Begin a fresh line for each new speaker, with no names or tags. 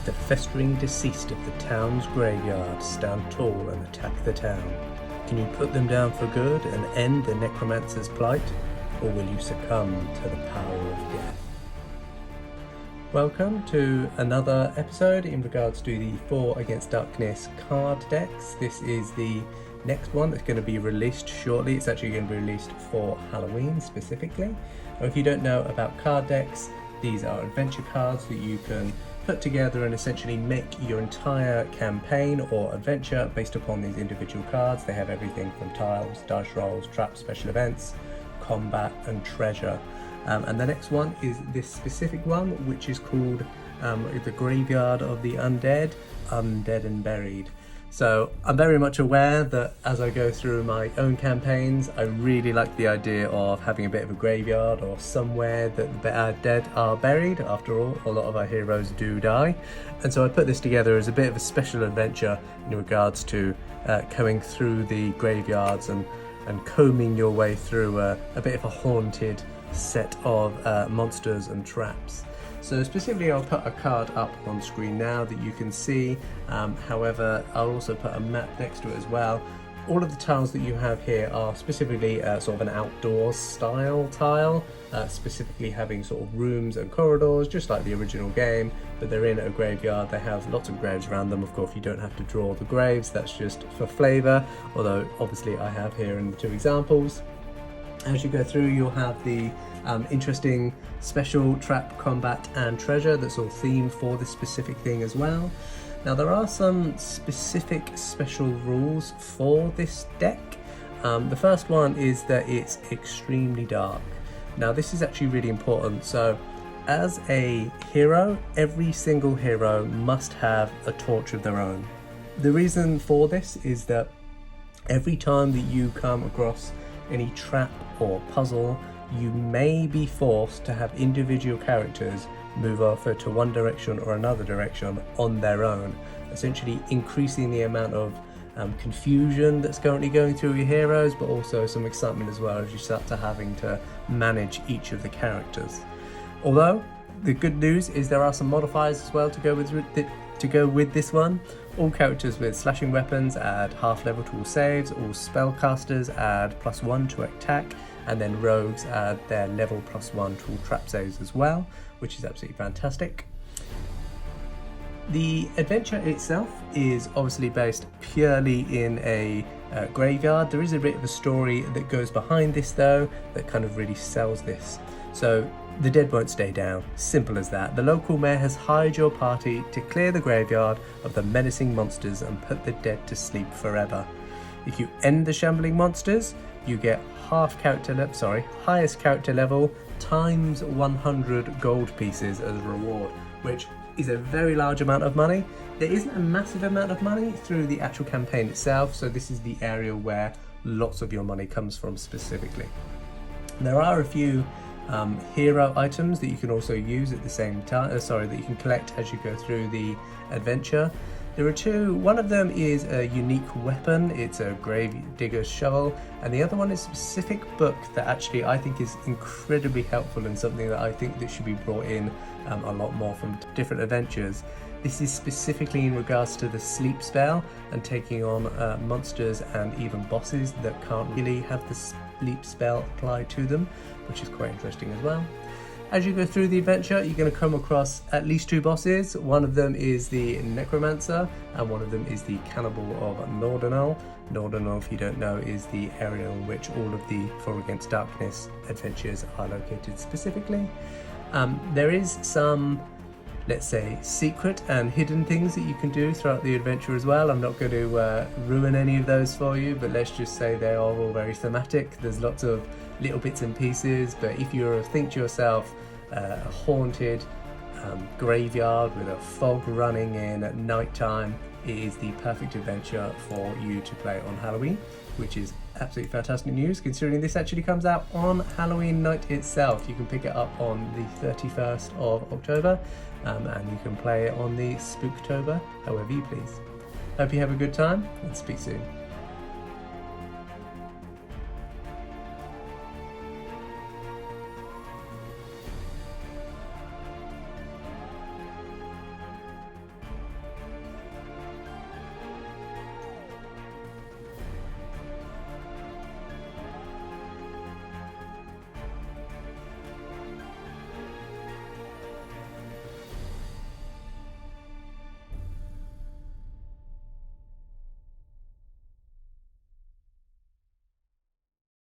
The festering deceased of the town's graveyard stand tall and attack the town. Can you put them down for good and end the necromancer's plight, or will you succumb to the power of death? Welcome to another episode in regards to the 4 Against Darkness card decks. This is the next one that's going to be released shortly. It's actually going to be released for Halloween specifically. Now, if you don't know about card decks, these are adventure cards that you can put together and essentially make your entire campaign or adventure based upon these individual cards. They have everything from tiles, dice rolls, traps, special events, combat and treasure. And the next one is this specific one, which is called the Graveyard of the Undead, Undead and Buried. So I'm very much aware that as I go through my own campaigns, I really like the idea of having a bit of a graveyard or somewhere that the dead are buried. After all, a lot of our heroes do die. And so I put this together as a bit of a special adventure in regards to going through the graveyards and combing your way through a bit of a haunted set of monsters and traps. So specifically, I'll put a card up on screen now that you can see. However, I'll also put a map next to it as well. All of the tiles that you have here are specifically sort of an outdoors style tile, specifically having sort of rooms and corridors, just like the original game, but they're in a graveyard. They have lots of graves around them. Of course, you don't have to draw the graves, that's just for flavour, although obviously I have here in the 2 examples. As you go through, you'll have the interesting special trap, combat and treasure that's all themed for this specific thing as well. Now, there are some specific special rules for this deck. The first one is that it's extremely dark. Now, this is actually really important. So as a hero, every single hero must have a torch of their own. The reason for this is that every time that you come across any trap or puzzle, you may be forced to have individual characters move over to one direction or another direction on their own, essentially increasing the amount of confusion that's currently going through your heroes, but also some excitement as well as you start to having to manage each of the characters. Although the good news is there are some modifiers as well to go with this one. All characters with slashing weapons add half level to all saves, all spellcasters add +1 to attack, and then rogues add their level +1 to all trap saves as well, which is absolutely fantastic. The adventure itself is obviously based purely in a graveyard. There is a bit of a story that goes behind this though, that kind of really sells this. So the dead won't stay down, simple as that. The local mayor has hired your party to clear the graveyard of the menacing monsters and put the dead to sleep forever. If you end the shambling monsters, you get highest character level times 100 gold pieces as a reward, which is a very large amount of money. There isn't a massive amount of money through the actual campaign itself, so this is the area where lots of your money comes from specifically. There are a few hero items that you can also use at the same time, that you can collect as you go through the adventure. There are 2. One of them is a unique weapon, it's a grave digger's shovel, and the other one is a specific book that actually I think is incredibly helpful and something that I think that should be brought in a lot more from different adventures. This is specifically in regards to the sleep spell and taking on monsters and even bosses that can't really have the sleep spell applied to them, which is quite interesting as well. As you go through the adventure, you're going to come across at least 2 bosses. One of them is the Necromancer, and one of them is the Cannibal of Nordernal. Nordernal, if you don't know, is the area in which all of the 4 Against Darkness adventures are located specifically. There is some, let's say, secret and hidden things that you can do throughout the adventure as well. I'm not going to ruin any of those for you, but let's just say they are all very thematic. There's lots of little bits and pieces, but if you think to yourself a haunted graveyard with a fog running in at night time, it is the perfect adventure for you to play on Halloween, which is absolutely fantastic news considering this actually comes out on Halloween night itself. You can pick it up on the 31st of October and you can play it on the Spooktober, however you please. Hope you have a good time and speak soon.